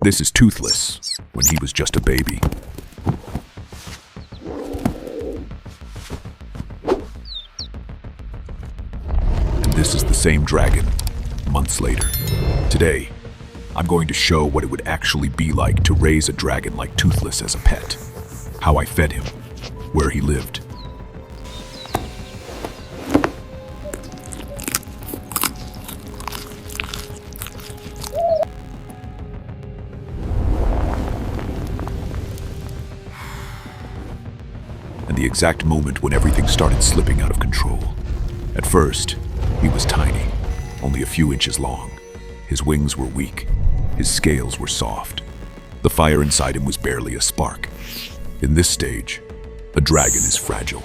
This is Toothless, when he was just a baby. And this is the same dragon, months later. Today, I'm going to show what it would actually be like to raise a dragon like Toothless as a pet. How I fed him, where he lived. And the exact moment when everything started slipping out of control. At first, he was tiny, only a few inches long. His wings were weak, his scales were soft. The fire inside him was barely a spark. In this stage, a dragon is fragile.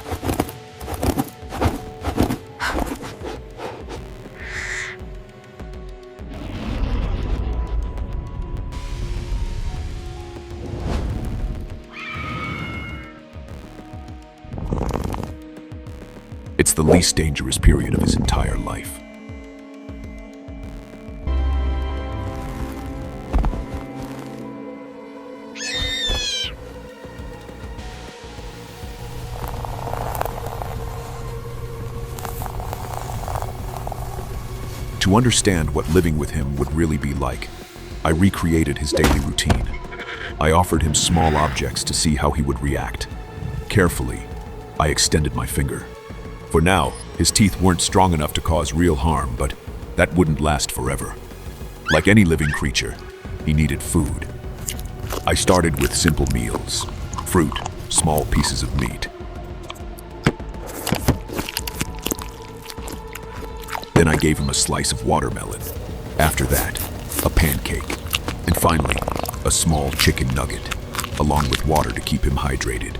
It's the least dangerous period of his entire life. To understand what living with him would really be like, I recreated his daily routine. I offered him small objects to see how he would react. Carefully, I extended my finger. For now, his teeth weren't strong enough to cause real harm, but that wouldn't last forever. Like any living creature, he needed food. I started with simple meals, fruit, small pieces of meat. Then I gave him a slice of watermelon. After that, a pancake. And finally, a small chicken nugget, along with water to keep him hydrated.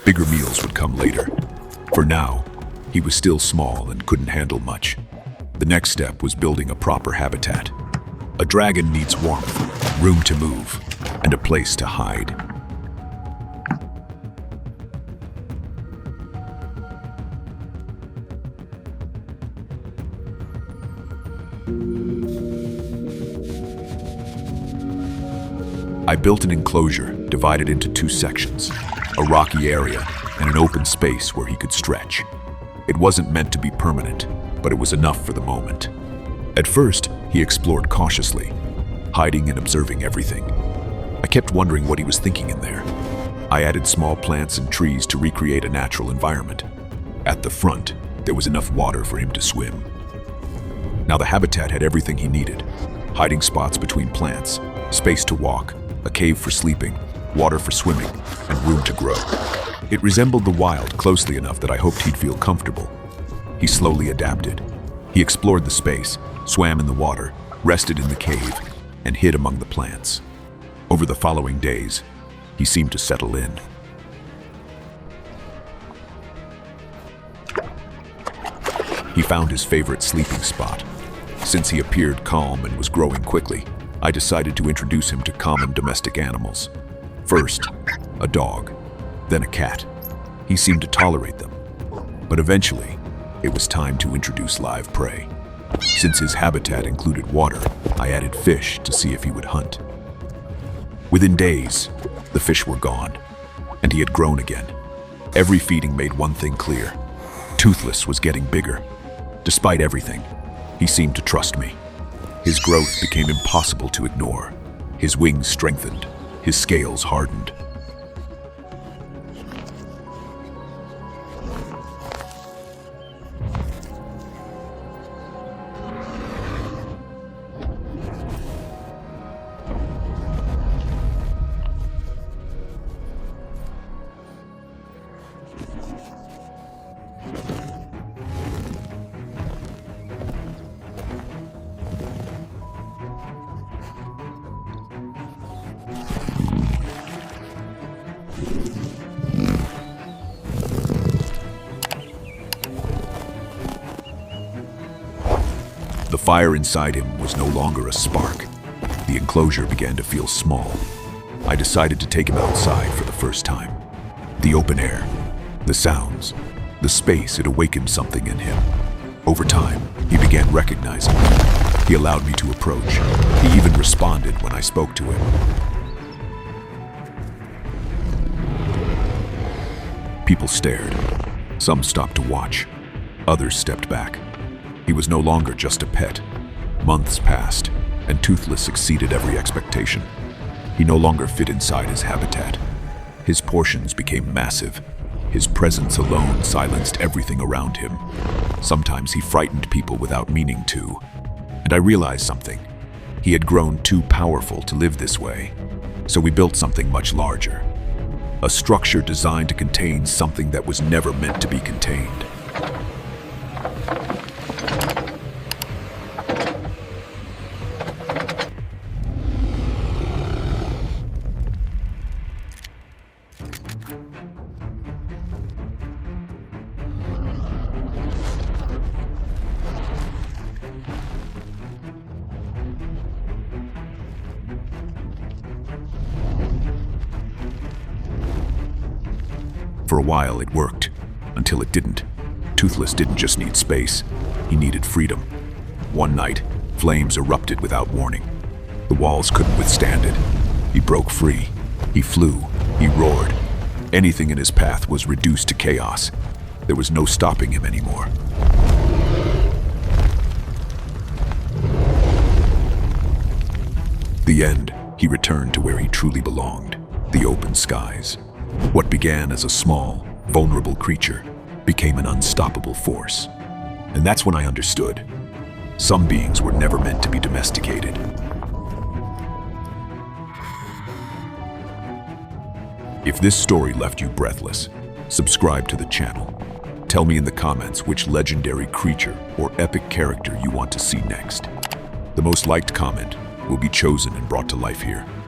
Bigger meals would come later. For now, he was still small and couldn't handle much. The next step was building a proper habitat. A dragon needs warmth, room to move, and a place to hide. I built an enclosure divided into two sections, a rocky area and an open space where he could stretch. It wasn't meant to be permanent, but it was enough for the moment. At first, he explored cautiously, hiding and observing everything. I kept wondering what he was thinking in there. I added small plants and trees to recreate a natural environment. At the front, there was enough water for him to swim. Now the habitat had everything he needed: hiding spots between plants, space to walk, a cave for sleeping, water for swimming, and room to grow. It resembled the wild closely enough that I hoped he'd feel comfortable. He slowly adapted. He explored the space, swam in the water, rested in the cave, and hid among the plants. Over the following days, he seemed to settle in. He found his favorite sleeping spot. Since he appeared calm and was growing quickly, I decided to introduce him to common domestic animals. First, a dog, then a cat. He seemed to tolerate them. But eventually, it was time to introduce live prey. Since his habitat included water, I added fish to see if he would hunt. Within days, the fish were gone, and he had grown again. Every feeding made one thing clear: Toothless was getting bigger. Despite everything, he seemed to trust me. His growth became impossible to ignore. His wings strengthened, his scales hardened. The fire inside him was no longer a spark. The enclosure began to feel small. I decided to take him outside for the first time. The open air, the sounds, the space, it awakened something in him. Over time, he began recognizing me. He allowed me to approach. He even responded when I spoke to him. People stared. Some stopped to watch. Others stepped back. He was no longer just a pet. Months passed, and Toothless exceeded every expectation. He no longer fit inside his habitat. His portions became massive. His presence alone silenced everything around him. Sometimes he frightened people without meaning to. And I realized something. He had grown too powerful to live this way. So we built something much larger. A structure designed to contain something that was never meant to be contained. For a while, it worked, until it didn't. Toothless didn't just need space, he needed freedom. One night, flames erupted without warning. The walls couldn't withstand it. He broke free. He flew. He roared. Anything in his path was reduced to chaos. There was no stopping him anymore. The end, he returned to where he truly belonged, the open skies. What began as a small, vulnerable creature became an unstoppable force. And that's when I understood. Some beings were never meant to be domesticated. If this story left you breathless, subscribe to the channel. Tell me in the comments which legendary creature or epic character you want to see next. The most liked comment will be chosen and brought to life here.